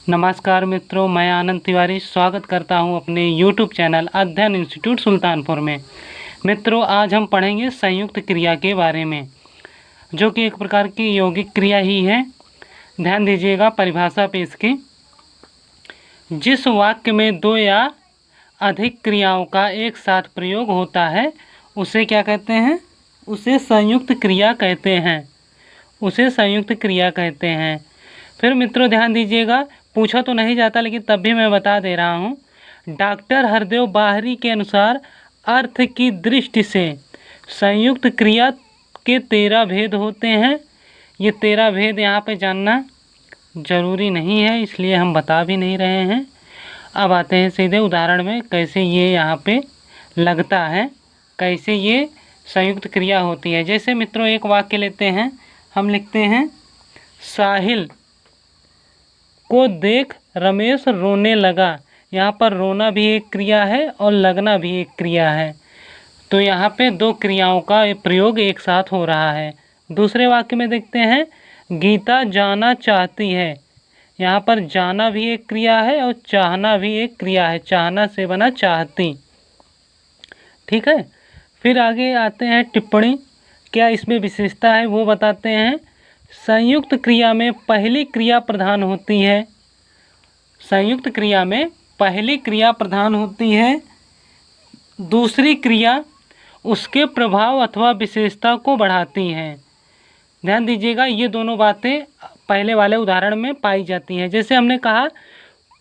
नमस्कार मित्रों, मैं आनंद तिवारी स्वागत करता हूं अपने YouTube चैनल अध्ययन इंस्टीट्यूट सुल्तानपुर में। मित्रों, आज हम पढ़ेंगे संयुक्त क्रिया के बारे में, जो कि एक प्रकार की यौगिक क्रिया ही है। ध्यान दीजिएगा परिभाषा पे इसकी। जिस वाक्य में दो या अधिक क्रियाओं का एक साथ प्रयोग होता है उसे क्या कहते हैं? उसे संयुक्त क्रिया कहते हैं। उसे संयुक्त क्रिया कहते हैं। फिर मित्रों ध्यान दीजिएगा, पूछा तो नहीं जाता लेकिन तब भी मैं बता दे रहा हूँ। डॉक्टर हरदेव बाहरी के अनुसार अर्थ की दृष्टि से संयुक्त क्रिया के 13 भेद होते हैं। ये 13 भेद यहाँ पे जानना ज़रूरी नहीं है, इसलिए हम बता भी नहीं रहे हैं। अब आते हैं सीधे उदाहरण में, कैसे ये यहाँ पे लगता है, कैसे ये संयुक्त क्रिया होती है। जैसे मित्रों एक वाक्य लेते हैं, हम लिखते हैं साहिल को देख रमेश रोने लगा। यहाँ पर रोना भी एक क्रिया है और लगना भी एक क्रिया है, तो यहाँ पे दो क्रियाओं का प्रयोग एक साथ हो रहा है। दूसरे वाक्य में देखते हैं गीता जाना चाहती है। यहाँ पर जाना भी एक क्रिया है और चाहना भी एक क्रिया है। चाहना से बना चाहती। ठीक है। फिर आगे आते हैं टिप्पणी, क्या इसमें विशेषता है वो बताते हैं। संयुक्त क्रिया में पहली क्रिया प्रधान होती है। संयुक्त क्रिया में पहली क्रिया प्रधान होती है, दूसरी क्रिया उसके प्रभाव अथवा विशेषता को बढ़ाती है। ध्यान दीजिएगा, ये दोनों बातें पहले वाले उदाहरण में पाई जाती हैं। जैसे हमने कहा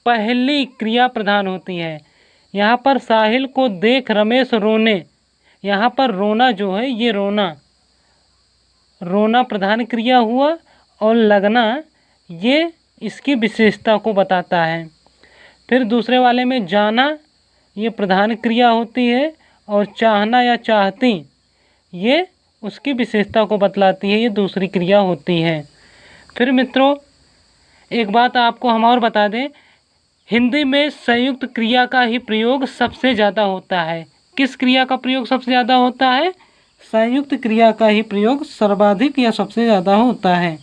पहली क्रिया प्रधान होती है, यहाँ पर साहिल को देख रमेश रोने। यहाँ पर रोना जो है, ये रोना प्रधान क्रिया हुआ, और लगना ये इसकी विशेषता को बताता है। फिर दूसरे वाले में जाना ये प्रधान क्रिया होती है, और चाहना या चाहती ये उसकी विशेषता को बतलाती है, ये दूसरी क्रिया होती है। फिर मित्रों एक बात आपको हम और बता दें, हिंदी में संयुक्त क्रिया का ही प्रयोग सबसे ज़्यादा होता है। किस क्रिया का प्रयोग सबसे ज़्यादा होता है? संयुक्त क्रिया का ही प्रयोग सर्वाधिक या सबसे ज़्यादा होता है।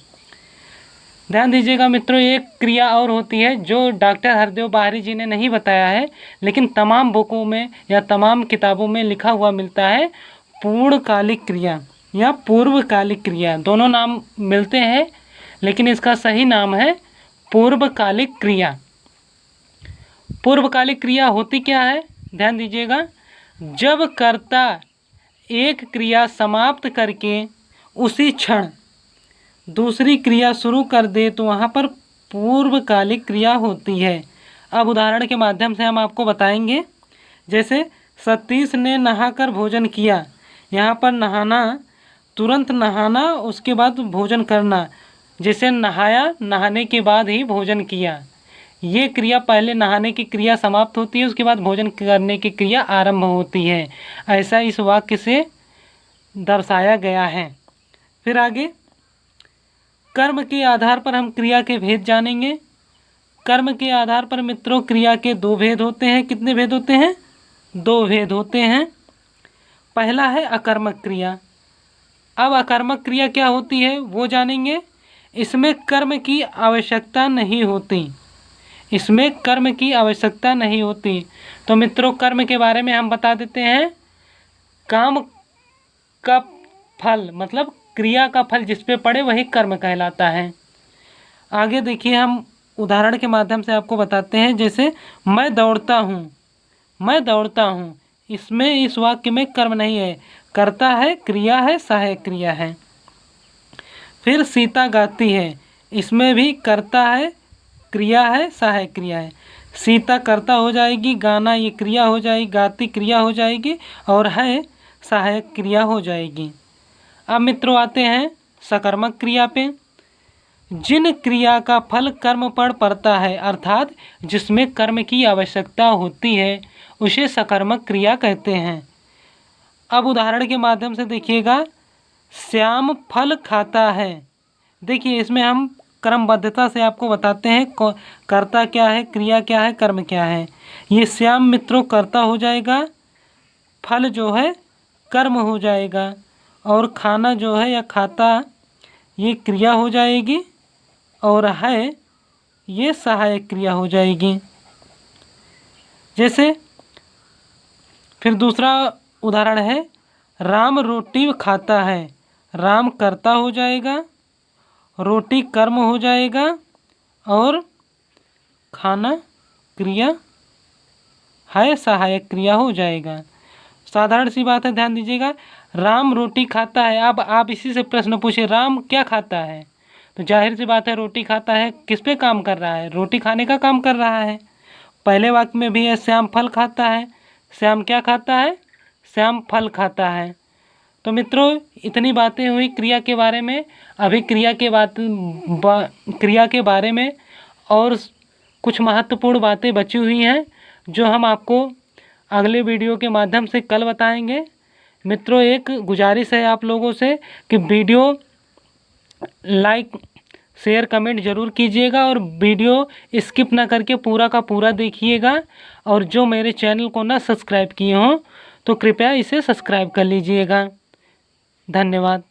ध्यान दीजिएगा मित्रों, एक क्रिया और होती है जो डॉक्टर हरदेव बाहरी जी ने नहीं बताया है, लेकिन तमाम बुकों में या तमाम किताबों में लिखा हुआ मिलता है। पूर्णकालिक क्रिया या पूर्वकालिक क्रिया, दोनों नाम मिलते हैं, लेकिन इसका सही नाम है पूर्वकालिक क्रिया। पूर्वकालिक क्रिया होती क्या है? ध्यान दीजिएगा, जब कर्ता एक क्रिया समाप्त करके उसी क्षण दूसरी क्रिया शुरू कर दे तो वहाँ पर पूर्वकालिक क्रिया होती है। अब उदाहरण के माध्यम से हम आपको बताएंगे। जैसे सतीश ने नहाकर भोजन किया। यहाँ पर नहाना, तुरंत नहाना, उसके बाद भोजन करना। जैसे नहाया, नहाने के बाद ही भोजन किया। ये क्रिया पहले नहाने की क्रिया समाप्त होती है, उसके बाद भोजन करने की क्रिया आरंभ होती है। ऐसा इस वाक्य से दर्शाया गया है। फिर आगे कर्म के आधार पर हम क्रिया के भेद जानेंगे। कर्म के आधार पर मित्रों क्रिया के 2 भेद होते हैं। कितने भेद होते हैं? 2 भेद होते हैं। पहला है अकर्मक क्रिया। अब अकर्मक क्रिया क्या होती है वो जानेंगे। इसमें कर्म की आवश्यकता नहीं होती। इसमें कर्म की आवश्यकता नहीं होती। तो मित्रों कर्म के बारे में हम बता देते हैं। काम का फल, मतलब क्रिया का फल जिस पे पड़े वही कर्म कहलाता है। आगे देखिए, हम उदाहरण के माध्यम से आपको बताते हैं। जैसे मैं दौड़ता हूँ, मैं दौड़ता हूँ, इसमें इस वाक्य में कर्म नहीं है, कर्ता है, क्रिया है, सहायक क्रिया है। फिर सीता गाती है, इसमें भी कर्ता है, क्रिया है, सहायक क्रिया है। सीता कर्ता हो जाएगी, गाना ये क्रिया हो जाएगी, गाती क्रिया हो जाएगी, और है सहायक क्रिया हो जाएगी। अब मित्रों आते हैं सकर्मक क्रिया पे। जिन क्रिया का फल कर्म पर पड़ता है, अर्थात जिसमें कर्म की आवश्यकता होती है, उसे सकर्मक क्रिया कहते हैं। अब उदाहरण के माध्यम से देखिएगा, श्याम फल खाता है। देखिए इसमें हम क्रमबद्धता से आपको बताते हैं कर्ता क्या है, क्रिया क्या है, कर्म क्या है। ये श्याम मित्रों कर्ता हो जाएगा, फल जो है कर्म हो जाएगा, और खाना जो है या खाता ये क्रिया हो जाएगी, और है ये सहायक क्रिया हो जाएगी। जैसे फिर दूसरा उदाहरण है, राम रोटी खाता है। राम कर्ता हो जाएगा, रोटी कर्म हो जाएगा और खाना क्रिया है सहायक क्रिया हो जाएगा। साधारण सी बात है, ध्यान दीजिएगा। राम रोटी खाता है। अब आप इसी से प्रश्न पूछिए, राम क्या खाता है? तो जाहिर सी बात है, रोटी खाता है। किस पे काम कर रहा है? रोटी खाने का काम कर रहा है। पहले वाक्य में भी है, श्याम फल खाता है। श्याम क्या खाता है? श्याम फल खाता है। तो मित्रों, इतनी बातें हुई क्रिया के बारे में। अभी क्रिया के बारे में और कुछ महत्वपूर्ण बातें बची हुई हैं, जो हम आपको अगले वीडियो के माध्यम से कल बताएंगे। मित्रों, एक गुजारिश है आप लोगों से कि वीडियो लाइक शेयर कमेंट ज़रूर कीजिएगा और वीडियो स्किप ना करके पूरा का पूरा देखिएगा। और जो मेरे चैनल को ना सब्सक्राइब किए हों तो कृपया इसे सब्सक्राइब कर लीजिएगा। धन्यवाद।